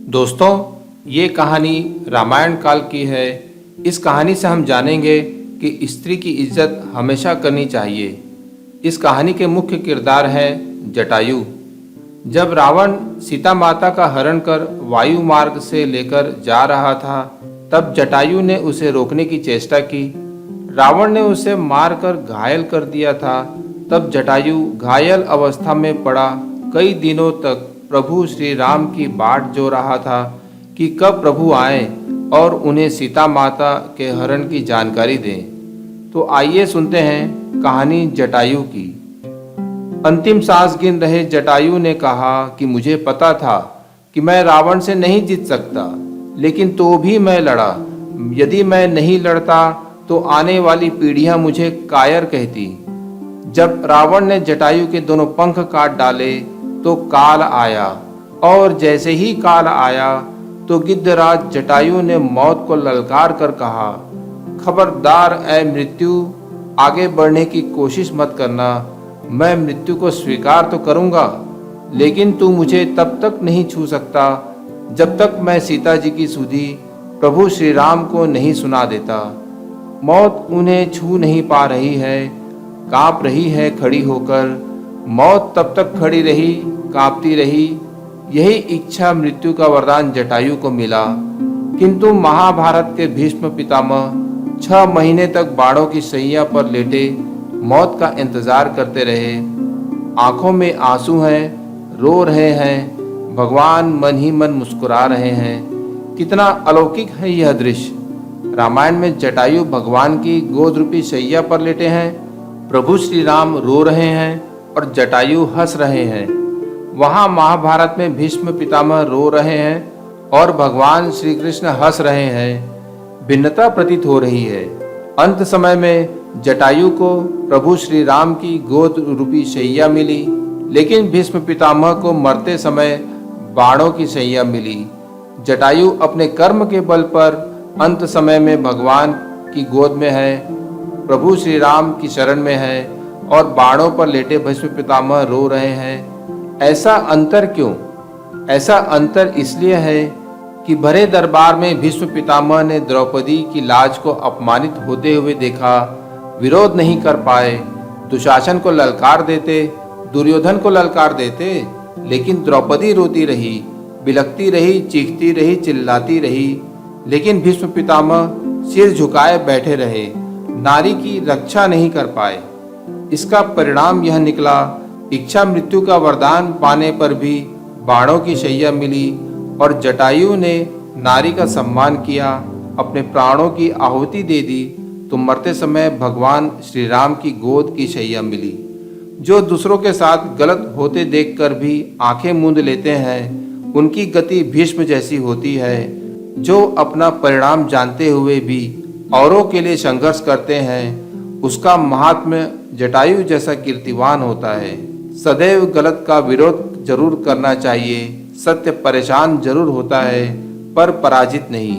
दोस्तों, ये कहानी रामायण काल की है। इस कहानी से हम जानेंगे कि स्त्री की इज्जत हमेशा करनी चाहिए। इस कहानी के मुख्य किरदार है जटायु। जब रावण सीता माता का हरण कर वायु मार्ग से लेकर जा रहा था, तब जटायु ने उसे रोकने की चेष्टा की। रावण ने उसे मारकर घायल कर दिया था। तब जटायु घायल अवस्था में पड़ा कई दिनों तक प्रभु श्री राम की बाट जो रहा था कि कब प्रभु आए और उन्हें सीता माता के हरण की जानकारी दें। तो आइए सुनते हैं कहानी जटायु की। अंतिम सांस गिन रहे जटायु ने कहा कि मुझे पता था कि मैं रावण से नहीं जीत सकता, लेकिन तो भी मैं लड़ा। यदि मैं नहीं लड़ता तो आने वाली पीढ़ियां मुझे कायर कहती। जब रावण ने जटायु के दोनों पंख काट डाले तो काल आया, और जैसे ही काल आया तो गिद्धराज जटायु ने मौत को ललकार कर कहा, खबरदार ऐ मृत्यु, आगे बढ़ने की कोशिश मत करना। मैं मृत्यु को स्वीकार तो करूंगा, लेकिन तू मुझे तब तक नहीं छू सकता जब तक मैं सीता जी की सुधि प्रभु श्री राम को नहीं सुना देता। मौत उन्हें छू नहीं पा रही है, कांप रही है खड़ी होकर। मौत तब तक खड़ी रही, कांपती रही। यही इच्छा मृत्यु का वरदान जटायु को मिला। किंतु महाभारत के भीष्म पितामह 6 महीने तक बाणों की शैया पर लेटे मौत का इंतजार करते रहे। आंखों में आंसू हैं, रो रहे हैं, भगवान मन ही मन मुस्कुरा रहे हैं। कितना अलौकिक है यह दृश्य। रामायण में जटायु भगवान की गोद रूपी शैया पर लेटे हैं, प्रभु श्री राम रो रहे हैं और जटायु हंस रहे हैं। वहाँ महाभारत में भीष्म पितामह रो रहे हैं और भगवान श्री कृष्ण हंस रहे हैं। भिन्नता प्रतीत हो रही है। अंत समय में जटायु को प्रभु श्री राम की गोद रूपी शैया मिली, लेकिन भीष्म पितामह को मरते समय बाणों की शैया मिली। जटायु अपने कर्म के बल पर अंत समय में भगवान की गोद में है, प्रभु श्री राम की शरण में है, और बाणों पर लेटे भीष्म पितामह रो रहे हैं। ऐसा अंतर क्यों? ऐसा अंतर इसलिए है कि भरे दरबार में भीष्म पितामह ने द्रौपदी की लाज को अपमानित होते हुए देखा, विरोध नहीं कर पाए। दुशासन को ललकार देते, दुर्योधन को ललकार देते, लेकिन द्रौपदी रोती रही, बिलखती रही, चीखती रही, चिल्लाती रही। लेकिन भीष्म पितामह सिर झुकाए बैठे रहे, नारी की रक्षा नहीं कर पाए। इसका परिणाम यह निकला, इच्छा मृत्यु का वरदान पाने पर भी बाणों की शैया मिली, और जटायु ने नारी का सम्मान किया, अपने प्राणों की आहुति दे दी, तो मरते समय भगवान श्री राम की गोद की शैया मिली। जो दूसरों के साथ गलत होते देखकर भी आंखें मूंद लेते हैं, उनकी गति भीष्म जैसी होती है। जो अपना परिणाम जानते हुए भी औरों के लिए संघर्ष करते हैं, उसका महात्म्य जटायु जैसा कीर्तिवान होता है। सदैव गलत का विरोध जरूर करना चाहिए। सत्य परेशान जरूर होता है, पर पराजित नहीं।